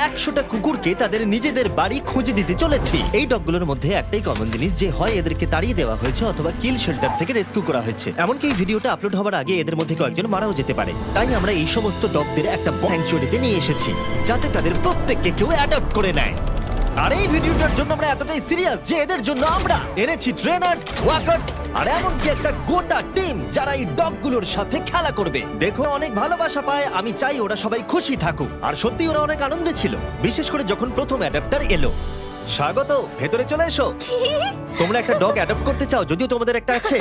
100টা কুকুরকে তাদের নিজেদের বাড়ি খুঁজে দিতে চলেছি। এই ডগগুলোর মধ্যে একটাই কমন জিনিস, যে হয় এদেরকে তাড়িয়ে দেওয়া হয়েছে অথবা কিল শেল্টার থেকে রেস্কিউ করা হয়েছে। এমনকি এই ভিডিওটা আপলোড হওয়ার আগে এদের মধ্যে কয়েকজন মারাও যেতে পারে। তাই আমরা এই সমস্ত ডগদের একটা স্যাংচুয়ারিতে নিয়ে এসেছি, যাতে তাদের প্রত্যেককে কেউ অ্যাডপ্ট করে নেয়। আর এই ভিডিওটার জন্য আমরা এতটাই সিরিয়াস যে এদের জন্য আমরা এনেছি ট্রেনার্স, ওয়াকার্স আর এমনকি একটা গোটা টিম যারা এই ডগগুলোর সাথে খেলা করবে। দেখো অনেক ভালোবাসা পায়, আমি চাই ওরা সবাই খুশি থাকুক। আর সত্যি ওরা অনেক আনন্দে ছিল, বিশেষ করে যখন প্রথম অ্যাডাপ্টার এলো। স্বাগত, ভেতরে চলে এসো। তোমরা একটা ডগ অ্যাডপ্ট করতে চাও? যদিও তোমাদের একটা আছে।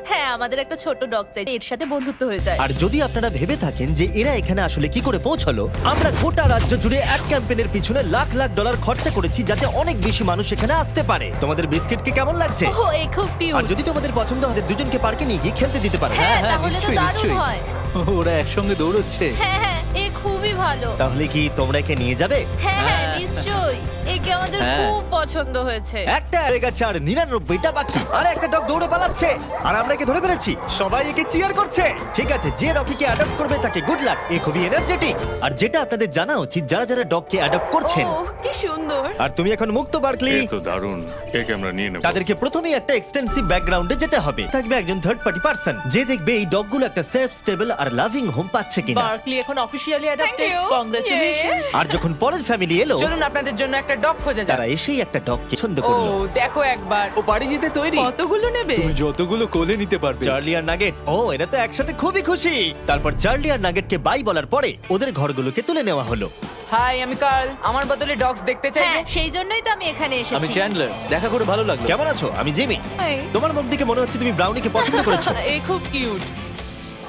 হ্যাঁ, আমাদের একটা ছোট ডগ চাই, এর সাথে বন্ধুত্ব হয়ে যায়। আর যদি আপনারা ভেবে থাকেন যে এরা এখানে আসলে কি করে পৌঁছলো, আমরা গোটা রাজ্য জুড়ে এক ক্যাম্পেইনের পিছনে লাখ লাখ ডলার খরচা করেছি যাতে অনেক বেশি মানুষ এখানে আসতে পারে। তোমাদের বিস্কিটকে কেমন লাগছে? ও, এই খুব আর কিউট। যদি তোমাদের পছন্দ হয় দুজনকে পার্কে নিয়ে গিয়ে খেলতে দিতে পারো। হ্যাঁ, হ্যাঁ, তাহলে তো নিশ্চয়ই, দারুণ নিশ্চয়ই। হয়। ওরা একসঙ্গে দৌড়চ্ছে। হ্যাঁ হ্যাঁ, এ খুবই ভালো। তাহলে কি তোমরা একে নিয়ে যাবে? হ্যাঁ হ্যাঁ, নিশ্চয়ই। একে আমাদের হ্যাঁ। খুব পছন্দ হয়েছে। একটা হয়ে গেছে আর 99টা বাকি। আর একটা ডগ দৌড়ে পালাচ্ছে আর আমরা একে ধরে ফেলেছি। সবাই একে চিয়ার করছে। ঠিক আছে, যে রকিকে অ্যাডপ্ট করবে তাকে গুড লাক। এ খুবই এনার্জেটিক। আর যেটা আপনাদের জানা উচিত, যারা যারা ডগকে অ্যাডপ্ট করছেন, ও, কি সুন্দর। আর তুমি এখন মুক্ত বার্কলি, এ তো দারুণ, একে আমরা নিয়ে নেব। তাদেরকে প্রথমেই একটা এক্সটেন্সিভ ব্যাকগ্রাউন্ডে যেতে হবে। থাকবে একজন থার্ড পার্টি পার্সন যে দেখবে এই ডগগুলো একটা সেফ, স্টেবল আর লাভিং হোম পাচ্ছে কিনা। বার্কলি এখন অফিসিয়ালি অ্যাডাপ্টেড। you. কংগ্রাচুলেশন। আর যখন পরের ফ্যামিলি এলো, চলুন আপনাদের জন্য একটা ডগ খোঁজা যাক। তারা এসেই একটা ডগকে পছন্দ ও করলো। দেখো একবার। ও বাড়ি যেতে তৈরি। কতগুলো নেবে? তুমি যতগুলো কোলে নিতে পারবে। চার্লি আর নাগেট, ও এরা তো একসাথে খুবই খুশি। তারপর চার্লি আর নাগেটকে বাই বলার পরে ওদের ঘরগুলোকে তুলে নেওয়া হলো। হাই, আমি কার্ল। আমার বদলে ডগস দেখতে চাইবে? হ্যাঁ, সেই জন্যই তো আমি এখানে আমি এসেছি। চ্যান্ডলার, দেখা করে ভালো লাগলো। কেমন আছো? আমি জিমি। হাই। তোমার মুখ দেখে মনে হচ্ছে তুমি ব্রাউনিকে পছন্দ করেছো। এ খুব কিউট।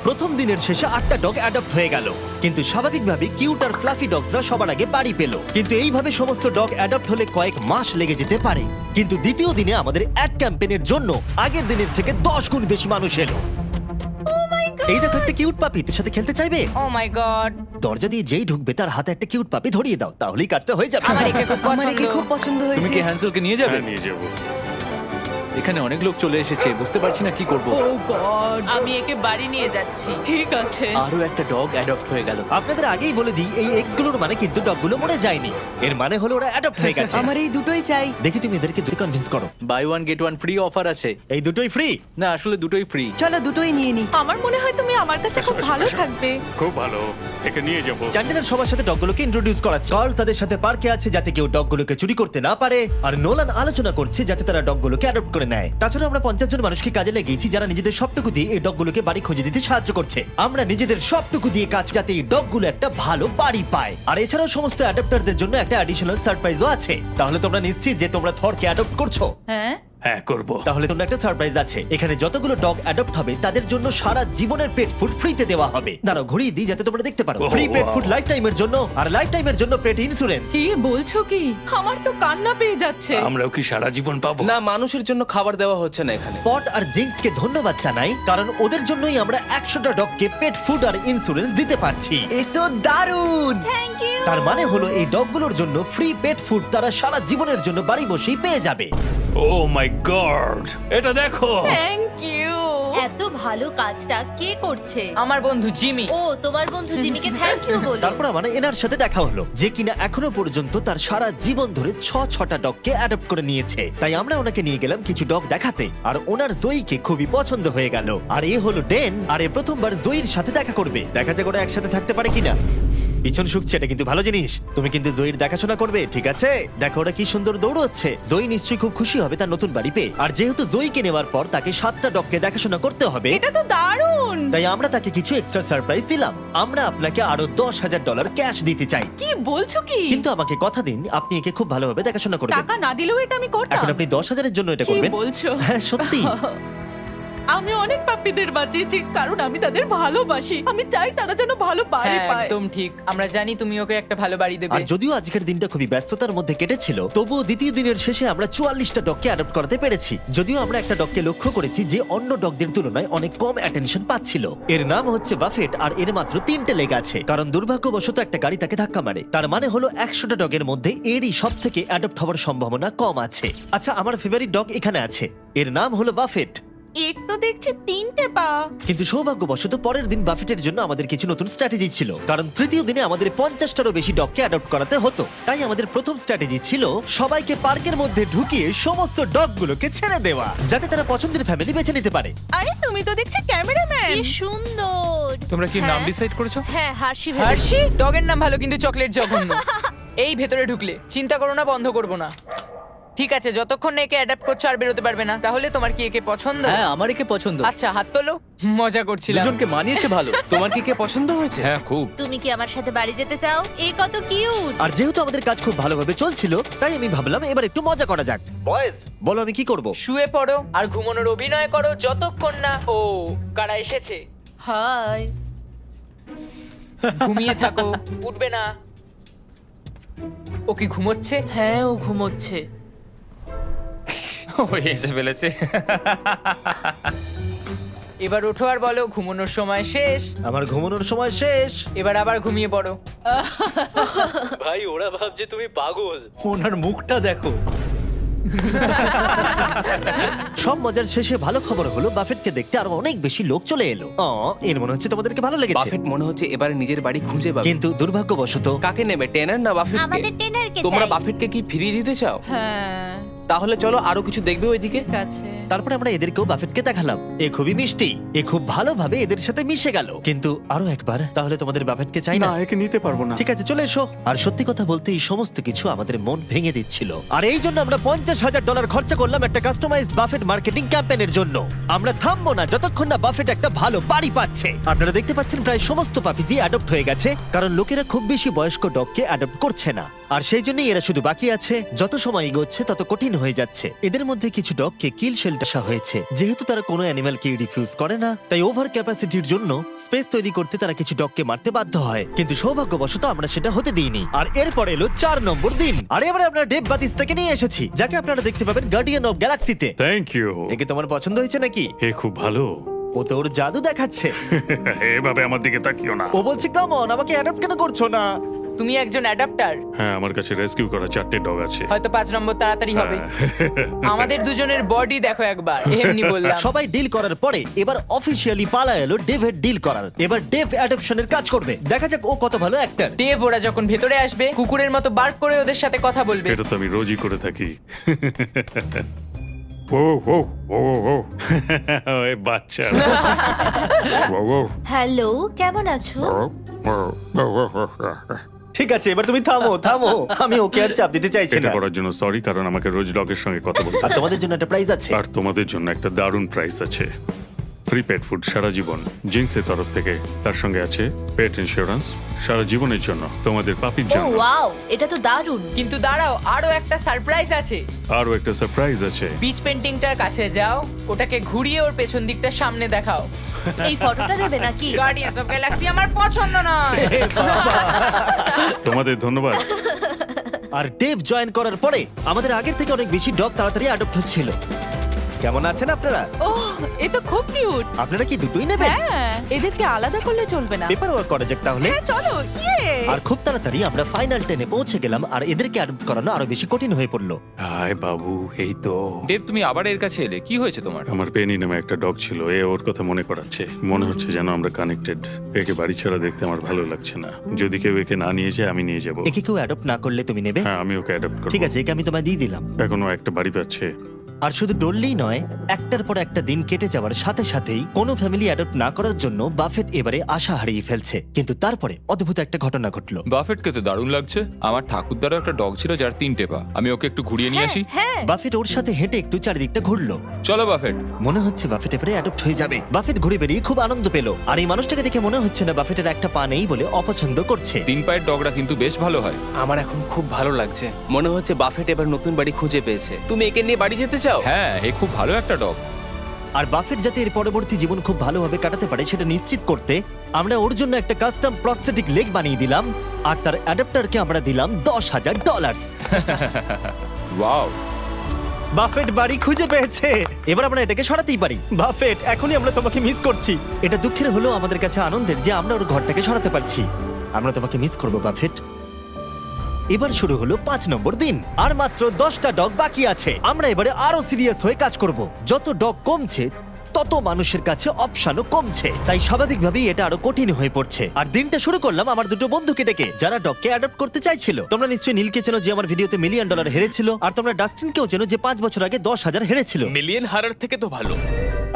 প্রথম দিনের শেষে 8টা ডগ অ্যাডপ্ট হয়ে গেল, কিন্তু স্বাভাবিকভাবে কিউট আর ফ্লাফি ডগসরা সবার আগে বাড়ি পেল। কিন্তু এইভাবে সমস্ত ডগ অ্যাডপ্ট হলে কয়েক মাস লেগে যেতে পারে। কিন্তু দ্বিতীয় দিনে আমাদের অ্যাড ক্যাম্পেইনের জন্য আগের দিনের থেকে 10 গুণ বেশি মানুষ এলো। এই দেখো একটা কিউট পাপি, তোর সাথে খেলতে চাইবে? ও মাই গড। দরজা দিয়ে যেই ঢুকবে তার হাতে একটা কিউট পাপি ধরিয়ে দাও, তাহলেই কাজটা হয়ে যাবে। আমার একে খুব পছন্দ। তুমি কি হ্যান্সেলকে নিয়ে যাবে? হ্যাঁ, নিয়ে যাবো। এখানে অনেক লোক চলে এসেছে, বুঝতে পারছি না কি করব। ও গড, আমি একে বাড়ি নিয়ে যাচ্ছি। ঠিক আছে। আরো একটা ডগ অ্যাডপ্ট হয়ে গেল। আপনাদের আগেই বলে দিই, এই এক্স গুলোর মানে কিন্তু ডগগুলো মরে যায়নি। এর মানে হলো ওরা অ্যাডপ্ট হয়ে গেছে। আমার এই দুটোই চাই। দেখি তুমি এদেরকে দুটো কনভিন্স করো। Buy one get one free offer আছে। এই দুটোই ফ্রি। না, আসলে দুটোই ফ্রি। চলো দুটোই নিয়ে নি। আমার মনে হয় তুমি আমার কাছে খুব এসো, ভালো এসো। থাকবে। খুব ভালো, একে নিয়ে যাবো। চ্যান্ডেলার সবার সাথে ডগগুলোকে ইন্ট্রোডিউস করাচ্ছে। কার্ল তাদের সাথে পার্কে আছে যাতে কেউ ডগগুলোকে চুরি করতে না পারে, আর নোলান আলোচনা করছে যাতে তারা ডগগুলোকে অ্যাডপ্ট করে নেয়। তাছাড়া আমরা 50 জন মানুষকে কাজে লাগিয়েছি যারা নিজেদের সবটুকু দিয়ে এই ডগগুলোকে বাড়ি খুঁজে দিতে সাহায্য করছে। আমরা নিজেদের সবটুকু দিয়ে কাজ যাতে এই ডগগুলো একটা ভালো বাড়ি পায়। আর এছাড়াও সমস্ত অ্যাডপ্টারদের জন্য একটা অ্যাডিশনাল সারপ্রাইজও আছে। তাহলে তোমরা নিশ্চিত যে তোমরা থরকে অ্যাডপ্ট করছো? হ্যাঁ, হ্যাঁ, করবো। তাহলে তোমরা একটা সারপ্রাইজ আছে। এখানে যতগুলো ডগ অ্যাডপ্ট হবে তাদের জন্য সারা জীবনের পেট ফুড ফ্রিতে দেওয়া হবে। দাঁড়াও ঘুরিয়ে দিই যাতে তোমরা দেখতে পারো। Oh, free pet wow. Food life টাইমের জন্য, আর লাইফ টাইমের জন্য পেট ইন্স্যুরেন্স। কি বলছো কি? আমার তো কান্না পেয়ে যাচ্ছে। আমরাও কি সারা জীবন পাবো? না, মানুষের জন্য খাবার দেওয়া হচ্ছে না এখানে। স্পট আর জিঙ্কসকে ধন্যবাদ জানাই, কারণ ওদের জন্যই আমরা 100টা ডগকে পেট ফুড আর ইন্স্যুরেন্স দিতে পারছি। এ তো দারুণ। Thank you. তার মানে হলো এই ডগগুলোর জন্য ফ্রি পেট ফুড তারা সারা জীবনের জন্য বাড়ি বসেই পেয়ে যাবে। ও মাই গড, এটা দেখো। Thank you. এত ভালো কাজটা কে করছে? আমার বন্ধু জিমি। ও, তোমার বন্ধু জিমিকে থ্যাংক ইউ বলো। তারপর আমার এনার সাথে দেখা হলো, যে কিনা এখনো পর্যন্ত তার সারা জীবন ধরে 6টা ডগকে অ্যাডপ্ট করে নিয়েছে। তাই আমরা ওনাকে নিয়ে গেলাম কিছু ডগ দেখাতে, আর ওনার জয়ীকে খুবই পছন্দ হয়ে গেল। আর এ হলো ডেন, আর এ প্রথমবার জয়ীর সাথে দেখা করবে। দেখা যাক ওরা একসাথে থাকতে পারে কিনা। পিছন শুকছে, এটা কিন্তু ভালো জিনিস। তুমি কিন্তু জয়ীর দেখাশোনা করবে, ঠিক আছে? দেখো ওরা কি সুন্দর দৌড়চ্ছে। জয়ী নিশ্চয়ই খুব খুশি হবে তার নতুন বাড়ি পেয়ে। আর যেহেতু জয়ীকে নেওয়ার পর তাকে 7টা ডগকে দেখাশোনা করতে হবে, এটা তো দারুণ। তাই আমরা তাকে কিছু এক্সট্রা সারপ্রাইজ দিলাম। আমরা আপনাকে আরো $10,000 ক্যাশ দিতে চাই। কি বলছো কি? কিন্তু আমাকে কথা দিন, আপনি একে খুব ভালোভাবে দেখাশোনা করবেন। টাকা না দিলেও এটা আমি করতাম। এখন আপনি 10,000-এর জন্য এটা কি করবেন? বলছো? হ্যাঁ, সত্যি। আমি অনেক পাপ্পিদের বাঁচিয়েছি কারণ আমি তাদের ভালোবাসি। আমি চাই তারা যেন ভালো বাড়ি হ্যাঁ, পায়। একদম ঠিক। আমরা জানি তুমি ওকে একটা ভালো বাড়ি দেবে। আর যদিও আজকের দিনটা খুবই ব্যস্ততার মধ্যে কেটেছিল, তবুও দ্বিতীয় দিনের শেষে আমরা 44টা ডগকে অ্যাডপ্ট করাতে পেরেছি। যদিও আমরা একটা ডগকে লক্ষ্য করেছি যে অন্য ডগদের তুলনায় অনেক কম অ্যাটেনশন পাচ্ছিল। এর নাম হচ্ছে বাফেট, আর এর মাত্র 3টে লেগ আছে, কারণ দুর্ভাগ্যবশত একটা গাড়ি তাকে ধাক্কা মারে। তার মানে হলো 100টা ডগের মধ্যে এরই সব থেকে অ্যাডপ্ট হওয়ার সম্ভাবনা কম আছে। আচ্ছা, আমার ফেভারিট ডগ এখানে আছে, এর নাম হলো বাফেট। এর তো দেখছি 3টে পা। কিন্তু সৌভাগ্যবশত পরের দিন বাফেটের জন্য আমাদের কিছু নতুন স্ট্র্যাটেজি ছিল, কারণ তৃতীয় দিনে আমাদের 50টারও বেশি ডগকে অ্যাডপ্ট করাতে হতো। তাই আমাদের প্রথম স্ট্র্যাটেজি ছিল সবাইকে পার্কের মধ্যে ঢুকিয়ে সমস্ত ডগগুলোকে ছেড়ে দেওয়া, যাতে তারা পছন্দের ফ্যামিলি বেছে নিতে পারে। আরে তুমি তো দেখছি ক্যামেরাম্যান। কি সুন্দর। তোমরা কি নাম হ্যাঁ। ডিসাইড করেছো? হ্যাঁ, হার্ষি হার্ষি ডগের নাম ভালো, কিন্তু চকলেট জঘন্য। এই ভেতরে ঢুকলে চিন্তা করো না, বন্ধ করবো না। ঠিক আছে, যতক্ষণ না একে অ্যাডাপ্ট করছো আর বেরোতে পারবে না। তাহলে তোমার কি একে পছন্দ? হ্যাঁ, আমার একে পছন্দ। আচ্ছা, হাত তোলো। মজা করছিলাম। দুজনকে মানিয়েছে ভালো। তোমার কি কে পছন্দ হয়েছে? হ্যাঁ, খুব। তুমি কি আমার সাথে বাড়ি যেতে চাও? এ কত কিউট। আর যেহেতু আমাদের কাজ খুব ভালোভাবে চলছিল, তাই আমি ভাবলাম এবার একটু মজা করা যাক। বয়েজ, বলো আমি কি করব? শুয়ে পড়ো আর ঘুমানোর অভিনয় করো যতক্ষণ না ও কারা এসেছে। হাই। ঘুমিয়ে থাকো, উঠবে না। ও কি ঘুমোচ্ছে? হ্যাঁ, ও ঘুমোচ্ছে। ও এসে ফেলেছে। এবার ওঠো আর বলো ঘুমানোর সময় শেষ। আমার ঘুমানোর সময় শেষ। এবার আবার ঘুমিয়ে পড়ো। ভাই, ওরা ভাবছে তুমি পাগল। ওনার মুখটা দেখো। সব মজার শেষে ভালো খবর হলো বাফেটকে দেখতে আরো অনেক বেশি লোক চলে এলো। এর মনে হচ্ছে তোমাদেরকে ভালো লেগেছে। বাফেট মনে হচ্ছে এবারে নিজের বাড়ি খুঁজে পাবে। কিন্তু দুর্ভাগ্যবশত কাকে নেবে, টেনার না বাফেটকে? আমাদের টেনারকে তোমরা চাই। বাফেটকে কি ফিরিয়ে দিতে চাও? হ্যাঁ, তাহলে চলো আরো কিছু দেখবে ওইদিকে। ঠিক আছে। তারপরে আমরা এদেরকেও বাফেটকে দেখালাম। এ খুবই মিষ্টি, এ খুব ভালোভাবে এদের সাথে মিশে গেল। কিন্তু আরো একবার, তাহলে তোমাদের বাফেটকে চাই না? একে নিতে পারবো না। ঠিক আছে, চলে এসো। আর সত্যি কথা বলতে এই সমস্ত কিছু আমাদের মন ভেঙে দিচ্ছিল। আর এই জন্য আমরা $50,000 খরচা করলাম একটা কাস্টমাইজড বাফেট মার্কেটিং ক্যাম্পেইনের জন্য। আমরা থামবো না যতক্ষণ না বাফেট একটা ভালো বাড়ি পাচ্ছে। আপনারা দেখতে পাচ্ছেন প্রায় সমস্ত পাপিজি অ্যাডপ্ট হয়ে গেছে, কারণ লোকেরা খুব বেশি বয়স্ক ডগকে অ্যাডপ্ট করছে না। আর সেই জন্যই এরা শুধু বাকি আছে। যত সময় এগোচ্ছে তত কঠিন হয়ে যাচ্ছে। এদের মধ্যে কিছু ডগকে কিল শেল্টার হয়েছে। যেহেতু তারা কোনো অ্যানিমালকে রিফিউজ করে না, তাই ওভার ক্যাপাসিটির জন্য স্পেস তৈরি করতে তারা কিছু ডগকে মারতে বাধ্য হয়। কিন্তু সৌভাগ্যবশত আমরা সেটা হতে দিইনি। আর এরপর এলো 4 নম্বর দিন। আর এবারে আমরা ডেভ বাতিস থেকে নিয়ে এসেছি, যাকে আপনারা দেখতে পাবেন গার্ডিয়ান অফ গ্যালাক্সিতে। Thank you. একে তোমার পছন্দ হয়েছে নাকি? এ খুব ভালো। ও তো ওর জাদু দেখাচ্ছে। এভাবে আমার দিকে তাকিও না। ও বলছে কাম অন, আমাকে অ্যাডপ্ট কেন করছো না? তুমি একজন অ্যাডাপ্টার। হ্যাঁ, আমার কাছে রেস্কিউ করা 4টে ডগ আছে। হয়তো 5 নম্বর তাড়াতাড়ি হবে। আমাদের দুজনের বডি দেখো একবার, এমনি বললাম। সবাই ডিল করার পরে এবার অফিসিয়ালি পালা এলো ডেভের ডিল করার। এবার ডেভ অ্যাডপশনের কাজ করবে। দেখা যাক ও কত ভালো অ্যাক্টর। দেব ওরা যখন ভেতরে আসবে কুকুরের মতো বার্ক করে ওদের সাথে কথা বলবে। এটা তো আমি রোজই করে থাকি। ও ও ও ও এই বাচ্চা। ও ও হ্যালো, কেমন আছো? ঠিক আছে, এবার তুমি থামো থামো। আমি ওকে আর চাপ দিতে চাইছি এটা না। করার জন্য সরি, কারণ আমাকে রোজ ডগের সঙ্গে কথা বলতে আর তোমাদের জন্য একটা প্রাইজ আছে। আর তোমাদের জন্য একটা দারুণ প্রাইস আছে। ফ্রি পেট ফুড সারা জীবন জিন্সের তরফ থেকে। তার সঙ্গে আছে পেট ইন্স্যুরেন্স সারা জীবনের জন্য তোমাদের পাপির ও জন্য। ওয়াও, এটা তো দারুণ। কিন্তু দাঁড়াও, আরো একটা সারপ্রাইজ আছে। আরও একটা সারপ্রাইজ আছে। বিচ পেন্টিংটার কাছে যাও, ওটাকে ঘুরিয়ে ওর পেছন দিকটা সামনে দেখাও। এই ফটোটা দেবে নাকি? গার্ডিয়ান্স অফ গ্যালাক্সি আমার পছন্দ নয়। তোমাদের ধন্যবাদ। আর ডেভ জয়েন করার পরে আমাদের আগের থেকে অনেক বেশি ডগ তাড়াতাড়ি অ্যাডপ্ট হচ্ছিল। কেমন আছেন আপনারা? ওহ, এ তো খুব কিউট। আপনারা কি দুটোই নেবেন? হ্যাঁ, এদেরকে আলাদা করলে চলবে না। পেপার ওয়ার্ক করা যাক তাহলে। হ্যাঁ, চলো। ইয়ে। আর খুব তাড়াতাড়ি আমরা ফাইনাল 10-এ পৌঁছে গেলাম। আর এদেরকে অ্যাডপ্ট করানো আরো বেশি কঠিন হয়ে পড়লো। হাই বাবু, এই তো। দেব, তুমি আবার এর কাছে এলে, কি হয়েছে তোমার? আমার পেনি নামে একটা ডগ ছিল, এ ওর কথা মনে করাচ্ছে। মনে হচ্ছে যেন আমরা কানেক্টেড। একে বাড়ি ছাড়া দেখতে আমার ভালো লাগছে না। যদি কেউ একে না নিয়ে যায় আমি নিয়ে যাব। একে কেউ অ্যাডপ্ট না করলে তুমি নেবে? হ্যাঁ, আমি ওকে অ্যাডপ্ট করব। ঠিক আছে, একে আমি তোমায় দিয়ে দিলাম। এখনো একটা বাড়ি পাচ্ছে। আর শুধু ডললেই নয়, একটার পর একটা দিন কেটে যাওয়ার সাথে সাথেই কোনো ফ্যামিলি অ্যাডপ্ট না করার জন্য বাফেট এবারে আশা হারিয়ে ফেলছে। কিন্তু তারপরে অদ্ভুত একটা ঘটনা ঘটলো। বাফেটকে তো দারুণ লাগছে। আমার ঠাকুরদারও একটা ডগ ছিল যার 3টে পা। আমি ওকে একটু ঘুরিয়ে নিয়ে আসি। হ্যাঁ, বাফেট ওর সাথে হেঁটে একটু চারিদিকটা ঘুরলো। চলো বাফেট। মনে হচ্ছে বাফেট এবারে অ্যাডপ্ট হয়ে যাবে। বাফেট ঘুরে বেরিয়ে খুব আনন্দ পেল। আর এই মানুষটাকে দেখে মনে হচ্ছে না বাফেটের একটা পা নেই বলে অপছন্দ করছে। 3 পায়ের ডগরা কিন্তু বেশ ভালো হয়। আমার এখন খুব ভালো লাগছে। মনে হচ্ছে বাফেট এবার নতুন বাড়ি খুঁজে পেয়েছে। তুমি একে নিয়ে বাড়ি যেতে চাও? হ্যাঁ, এ খুব ভালো একটা ডগ। আর বাফেট যাতে এর পরবর্তী জীবন খুব ভালোভাবে কাটাতে পারে সেটা নিশ্চিত করতে আমরা ওর জন্য একটা কাস্টম প্রস্থেটিক লেগ বানিয়ে দিলাম। আর তার অ্যাডাপ্টারকে আমরা দিলাম $10,000। ওয়াও, বাফেট বাড়ি খুঁজে পেয়েছে। এবার আমরা এটাকে সরাতেই পারি। বাফেট, এখনই আমরা তোমাকে মিস করছি। এটা দুঃখের হলেও আমাদের কাছে আনন্দের যে আমরা ওর ঘরটাকে সরাতে পারছি। আমরা তোমাকে মিস করবো বাফেট। এবার শুরু হলো 5 নম্বর দিন। আর মাত্র 10টা ডগ বাকি আছে। আমরা এবারে আরো সিরিয়াস হয়ে কাজ করব। যত ডগ কমছে তত মানুষের কাছে অপশনও কমছে, তাই স্বাভাবিকভাবেই এটা আরো কঠিন হয়ে পড়ছে। আর দিনটা শুরু করলাম আমার দুটো বন্ধুকে ডেকে, যারা ডগকে অ্যাডপ্ট করতে চাইছিল। তোমরা নিশ্চয়ই নীলকে চেনো, যে আমার ভিডিওতে $1 মিলিয়ন হেরেছিল, আর তোমরা ডাস্টিনকেও চেনো, যে 5 বছর আগে 10,000 হেরেছিল। মিলিয়ন হারার থেকে তো ভালো।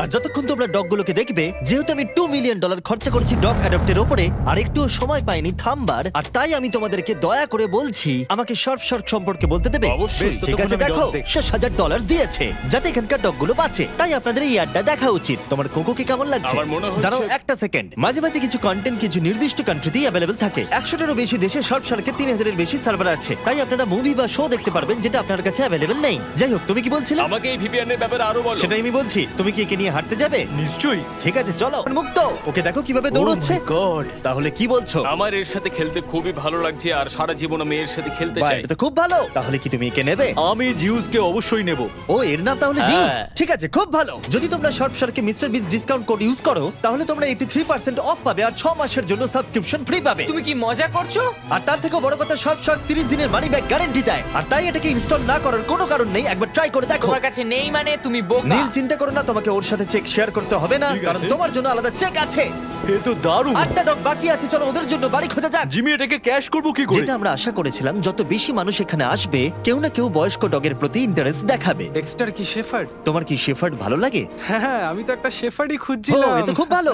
আর যতক্ষণ তোমরা ডগগুলোকে দেখবে, যেহেতু আমি $2 মিলিয়ন খরচা করেছি ডগ অ্যাডপ্টের ওপরে, আর একটুও সময় পাইনি থামবার, আর তাই আমি তোমাদেরকে দয়া করে বলছি আমাকে শর্ট সম্পর্কে বলতে দেবে। অবশ্যই। ঠিক আছে, দেখো $60,000 দিয়েছে যাতে এখানকার ডগগুলো বাঁচে, তাই আপনাদের এই অ্যাডটা দেখা উচিত। তোমার কোকোকে কেমন লাগছে? আমার মনে হচ্ছে- দাঁড়াও একটা সেকেন্ড। মাঝে মাঝে কিছু কন্টেন্ট কিছু নির্দিষ্ট কান্ট্রিতেই অ্যাভেলেবল থাকে। 100টারও বেশি দেশে শর্ট শার্কের 3,000-এর বেশি সার্ভার আছে, তাই আপনারা মুভি বা শো দেখতে পারবেন যেটা আপনার কাছে অ্যাভেলেবল নেই। যাই হোক, তুমি কি বলছিলে? আমাকে এই ভিপিএন এর ব্যাপারে আরো বলো। সেটাই আমি বলছি। তুমি কি একে নিয়ে হাঁটতে যাবে? নিশ্চয়ই। ঠিক আছে, চলো। মুক্ত, ওকে দেখো কিভাবে দৌড়চ্ছে। গড, তাহলে কি বলছো? আমার এর সাথে খেলতে খুবই ভালো লাগছে আর সারা জীবন আমি এর সাথে খেলতে বাহ, চাই। এটা তো খুব ভালো। তাহলে কি তুমি একে নেবে? আমি জিউসকে অবশ্যই নেব। ও, এর নাম তাহলে জিউস। হ্যাঁ। ঠিক আছে, খুব ভালো। যদি তোমরা শর্ট শার্কে মিস্টার বিস ডিসকাউন্ট কোড ইউজ করো, তাহলে তোমরা 83% অফ পাবে আর 6 মাসের জন্য সাবস্ক্রিপশন ফ্রি পাবে। তুমি কি মজা করছো? আর তার থেকেও বড় কথা, শর্ট শার্ক 30 দিনের মানি ব্যাক গ্যারান্টি দেয়। আর তাই এটাকে ইনস্টল না করার কোনো কারণ নেই, একবার ট্রাই করে দেখো। তোমার কাছে নেই মানে তুমি বোকা। নীল, চিন্তা করো না, তোমাকে ওর সাথে চেক শেয়ার করতে হবে না, ঠিক কারণ আছে। তোমার জন্য আলাদা চেক আছে। এ তো দারুণ। 8টা ডগ বাকি আছে, চলো ওদের জন্য বাড়ি খোঁজা যাক। জিমি, এটাকে ক্যাশ করবো কি করে? যেটা আমরা আশা করেছিলাম, যত বেশি মানুষ এখানে আসবে, কেউ না কেউ বয়স্ক ডগের প্রতি ইন্টারেস্ট দেখাবে। ডেক্সটার কি শেফার্ড? তোমার কি শেফার্ড ভালো লাগে? হ্যাঁ, আমি তো একটা শেফার্ডই ও, খুঁজছিলাম। এ তো খুব ভালো।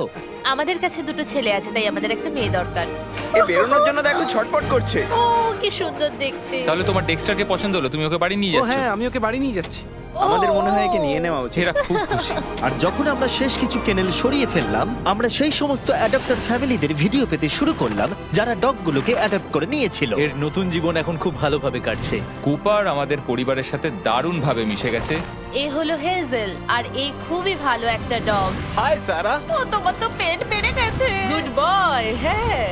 আমাদের কাছে দুটো ছেলে আছে, তাই আমাদের একটা মেয়ে দরকার। এ বেরোনোর জন্য দেখো ছটপট করছে। ও কি সুন্দর দেখতে। তাহলে তোমার ডেক্সটারকে পছন্দ হলো, তুমি ওকে বাড়ি নিয়ে ও যাচ্ছ। হ্যাঁ, আমি ওকে বাড়ি নিয়ে যাচ্ছি। আমাদের মনে হয় একে নিয়ে নেওয়া উচিত। এরা খুব খুশি। আর যখন আমরা শেষ কিছু কেনেল সরিয়ে ফেললাম, আমরা সেই সমস্ত অ্যাডাপ্টার ফ্যামিলিদের ভিডিও পেতে শুরু করলাম যারা ডগগুলোকে অ্যাডাপ্ট করে নিয়েছিল। এর নতুন জীবন এখন খুব ভালোভাবে কাটছে। কুপার আমাদের পরিবারের সাথে দারুণভাবে মিশে গেছে। এ হলো হেজেল, আর এ খুবই ভালো একটা ডগ। হাই সারা। ও, তোমার তো পেট বেড়ে গেছে। Good boy. হ্যাঁ,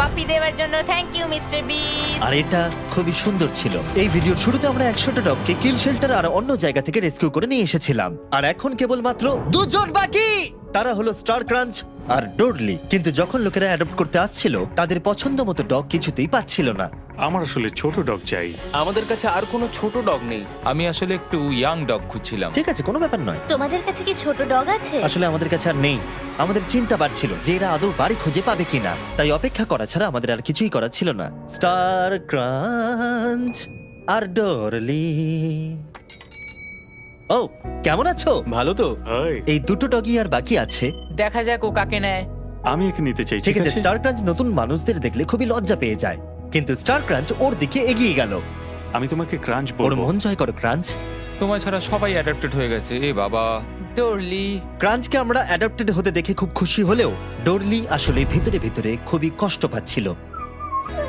পাপি দেওয়ার জন্য থ্যাংক ইউ মিস্টার বিস। আর এটা খুবই সুন্দর ছিল। এই ভিডিওর শুরুতে আমরা 100টা ডগকে কিল শেল্টার আর অন্য জায়গা থেকে রেস্কিউ করে নিয়ে এসেছিলাম, আর এখন কেবলমাত্র 2 জন বাকি। তারা হলো স্টার ক্রাঞ্চ আর ডোডলি। কিন্তু যখন লোকেরা অ্যাডপ্ট করতে আসছিল, তাদের পছন্দ মতো ডগ কিছুতেই পাচ্ছিল না। আমার আসলে ছোট ডগ চাই। আমাদের কাছে আর কোনো ছোট ডগ নেই। আমি আসলে একটু ইয়াং ডগ খুঁজছিলাম। ঠিক আছে, কোনো ব্যাপার নয়। তোমাদের কাছে কি ছোট ডগ আছে? আসলে আমাদের কাছে আর নেই। আমাদের চিন্তা বাড়ছিল যে এরা আদৌ বাড়ি খুঁজে পাবে কিনা, তাই অপেক্ষা করা ছাড়া আমাদের আর কিছুই করার ছিল না। স্টার ক্রাঞ্চ আর ডরলি। ও, কেমন আছো? ভালো তো? হাই, এই দুটো ডগই আর বাকি আছে। দেখা যাক ও কাকে নেয়। আমি একে নিতে চাই। ঠিক আছে, স্টার ক্রাঞ্চ নতুন মানুষদের দেখলে খুবই লজ্জা পেয়ে যায়, কিন্তু স্টার ক্রাঞ্চ ওর দিকে এগিয়ে গেল। আমি তোমাকে ক্রাঞ্চ ওর বলবো। মন জয় করো ক্রাঞ্চ। তোমার ছাড়া সবাই অ্যাডাপ্টেড হয়ে গেছে। এ বাবা। ডরলি। ক্রাঞ্চকে আমরা অ্যাডাপ্টেড হতে দেখে খুব খুশি হলেও ডোরলি আসলে ভিতরে ভিতরে খুবই কষ্ট পাচ্ছিল।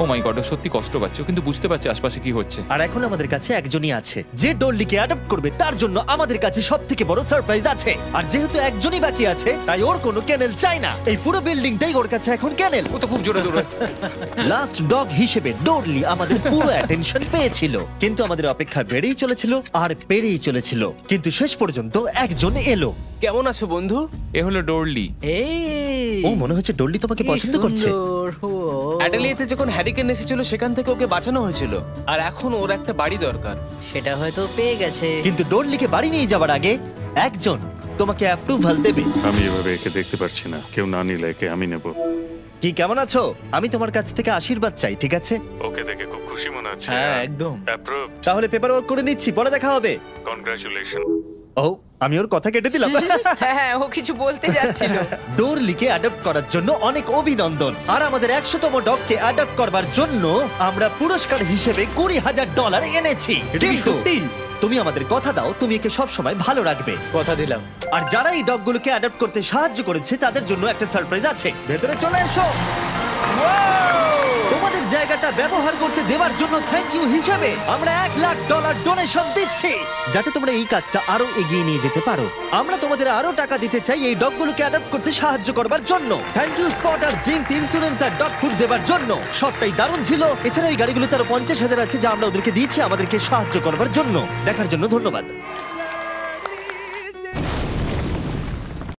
ও মাই গড, ও সত্যি কষ্ট পাচ্ছে, ও কিন্তু বুঝতে পারছে আশপাশে কি হচ্ছে। আর এখন আমাদের কাছে একজনই আছে যে ডোরলিকে অ্যাডপ্ট করবে, তার জন্য আমাদের কাছে সবথেকে বড় সারপ্রাইজ আছে। আর যেহেতু একজনই বাকি আছে, তাই ওর কোনো কেনেল চাই না। এই পুরো বিল্ডিংটাই ওর কাছে এখন কেনেল। ও তো খুব জোরে দৌড়ায়। লাস্ট ডগ হিসেবে ডোরলি আমাদের পুরো অ্যাটেনশন পেয়েছিল, কিন্তু আমাদের অপেক্ষা বেড়েই চলেছিল আর বেড়েই চলেছিল। কিন্তু শেষ পর্যন্ত একজন এলো। কেমন আছো বন্ধু? এ হলো ডোরলি। এই ও, মনে হচ্ছে ডোরলি তোমাকে কি পছন্দ করছে। সুন্দর। ও। অ্যাডেলিয়াতে যখন হ্যারিকেন এসেছিল সেখান থেকে ওকে বাঁচানো হয়েছিল, আর এখন ওর একটা বাড়ি দরকার। সেটা হয়তো পেয়ে গেছে। কিন্তু ডোরলিকে বাড়ি নিয়ে যাওয়ার আগে একজন তোমাকে অ্যাপ্রুভাল দেবে। আমি এভাবে একে দেখতে পারছি না। কেউ না নিলে একে আমি নেব। কি, কেমন আছো? আমি তোমার কাছ থেকে আশীর্বাদ চাই, ঠিক আছে? ওকে দেখে খুব খুশি মনে হচ্ছে। হ্যাঁ, একদম। অ্যাপ্রুভ। তাহলে পেপার ওয়ার্ক করে নিচ্ছি, পরে দেখা হবে। কনগ্রাচুলেশন। ও, আমি ওর কথা কেটে দিলাম। হ্যাঁ হ্যাঁ, ও কিছু বলতে যাচ্ছিল। ডোরলিকে অ্যাডপ্ট করার জন্য অনেক অভিনন্দন। আর আমাদের 100তম ডগকে অ্যাডপ্ট করবার জন্য আমরা পুরস্কার হিসেবে $20,000 এনেছি। এটা কি কিন্তু সত্যি? তুমি আমাদের কথা দাও, তুমি একে সব সময় ভালো রাখবে। কথা দিলাম। আর যারা এই ডগগুলোকে অ্যাডপ্ট করতে সাহায্য করেছে, তাদের জন্য একটা সারপ্রাইজ আছে। ভেতরে চলে এসো। তোমাদের জায়গাটা ব্যবহার করতে দেওয়ার জন্য থ্যাংক ইউ হিসেবে আমরা $1,00,000 ডোনেশন দিচ্ছি, যাতে তোমরা এই কাজটা আরো এগিয়ে নিয়ে যেতে পারো। আমরা তোমাদের আরো টাকা দিতে চাই এই ডগগুলোকে অ্যাডপ্ট করতে সাহায্য করবার জন্য। থ্যাংক ইউ স্পট আর জিংস ইন্স্যুরেন্স আর ডগ ফুড দেবার জন্য। সবটাই দারুণ ছিল। এছাড়া এই গাড়িগুলোতে আরো 50,000 আছে যা আমরা ওদেরকে দিয়েছি আমাদেরকে সাহায্য করবার জন্য। দেখার জন্য ধন্যবাদ।